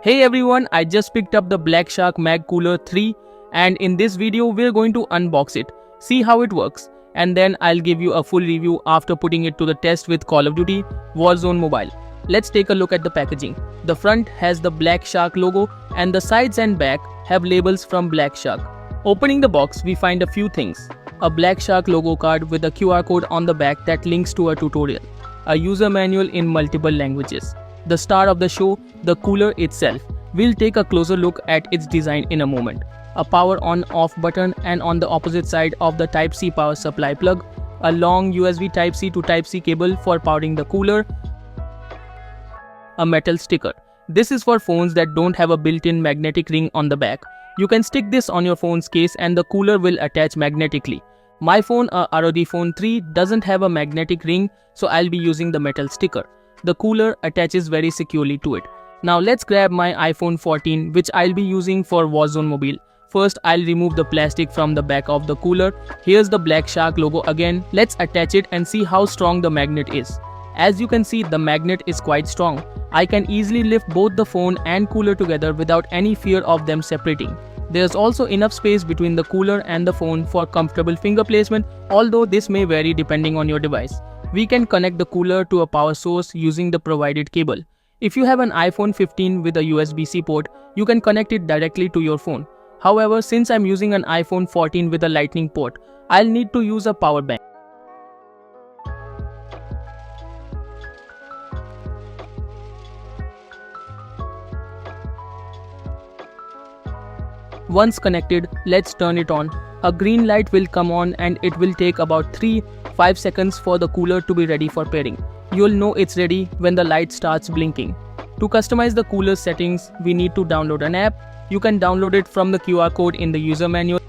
Hey everyone, I just picked up the Black Shark Mag Cooler 3 and in this video we're going to unbox it, see how it works, and then I'll give you a full review after putting it to the test with Call of Duty Warzone Mobile. Let's take a look at the packaging. The front has the Black Shark logo and the sides and back have labels from Black Shark. Opening the box, we find a few things. A Black Shark logo card with a QR code on the back that links to a tutorial. A user manual in multiple languages. The star of the show, the cooler itself. We'll take a closer look at its design in a moment. A power on-off button, and on the opposite side of the Type-C power supply plug, a long USB Type-C to Type-C cable for powering the cooler. A metal sticker. This is for phones that don't have a built-in magnetic ring on the back. You can stick this on your phone's case and the cooler will attach magnetically. My phone, a ROG Phone 3, doesn't have a magnetic ring, so I'll be using the metal sticker. The cooler attaches very securely to it. Now let's grab my iPhone 14, which I'll be using for Warzone Mobile. First, I'll remove the plastic from the back of the cooler. Here's the Black Shark logo again. Let's attach it and see how strong the magnet is. As you can see, the magnet is quite strong. I can easily lift both the phone and cooler together without any fear of them separating. There's also enough space between the cooler and the phone for comfortable finger placement, although this may vary depending on your device. We can connect the cooler to a power source using the provided cable. If you have an iPhone 15 with a USB-C port, you can connect it directly to your phone. However, since I'm using an iPhone 14 with a lightning port, I'll need to use a power bank. Once connected, let's turn it on. A green light will come on and it will take about 3-5 seconds for the cooler to be ready for pairing. You'll know it's ready when the light starts blinking. To customize the cooler settings, we need to download an app. You can download it from the QR code in the user manual.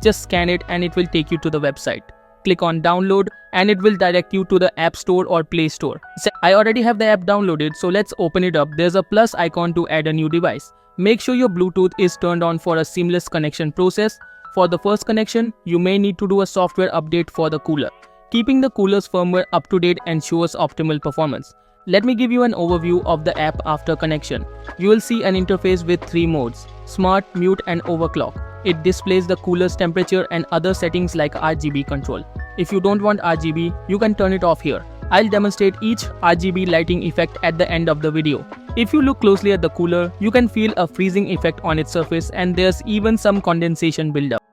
Just scan it and it will take you to the website. Click on download and it will direct you to the App Store or Play Store. I already have the app downloaded, so let's open it up. There's a plus icon to add a new device. Make sure your Bluetooth is turned on for a seamless connection process. For the first connection, you may need to do a software update for the cooler. Keeping the cooler's firmware up to date ensures optimal performance. Let me give you an overview of the app after connection. You will see an interface with 3 modes: Smart, Mute and Overclock. It displays the cooler's temperature and other settings like RGB control. If you don't want RGB, you can turn it off here. I'll demonstrate each RGB lighting effect at the end of the video. If you look closely at the cooler, you can feel a freezing effect on its surface and there's even some condensation buildup.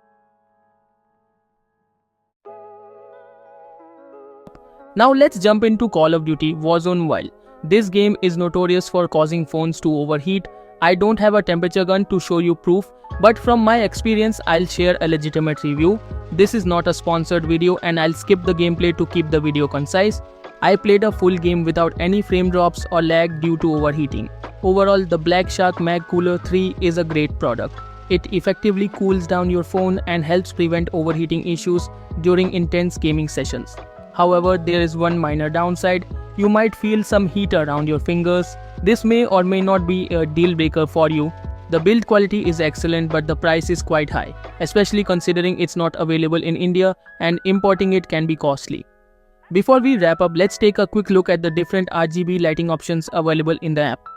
Now let's jump into Call of Duty Warzone Mobile. This game is notorious for causing phones to overheat. I don't have a temperature gun to show you proof, but from my experience I'll share a legitimate review. This is not a sponsored video and I'll skip the gameplay to keep the video concise. I played a full game without any frame drops or lag due to overheating. Overall, the Black Shark Mag Cooler 3 is a great product. It effectively cools down your phone and helps prevent overheating issues during intense gaming sessions. However, there is one minor downside. You might feel some heat around your fingers. This may or may not be a deal breaker for you. The build quality is excellent, but the price is quite high, especially considering it's not available in India and importing it can be costly. Before we wrap up, let's take a quick look at the different RGB lighting options available in the app.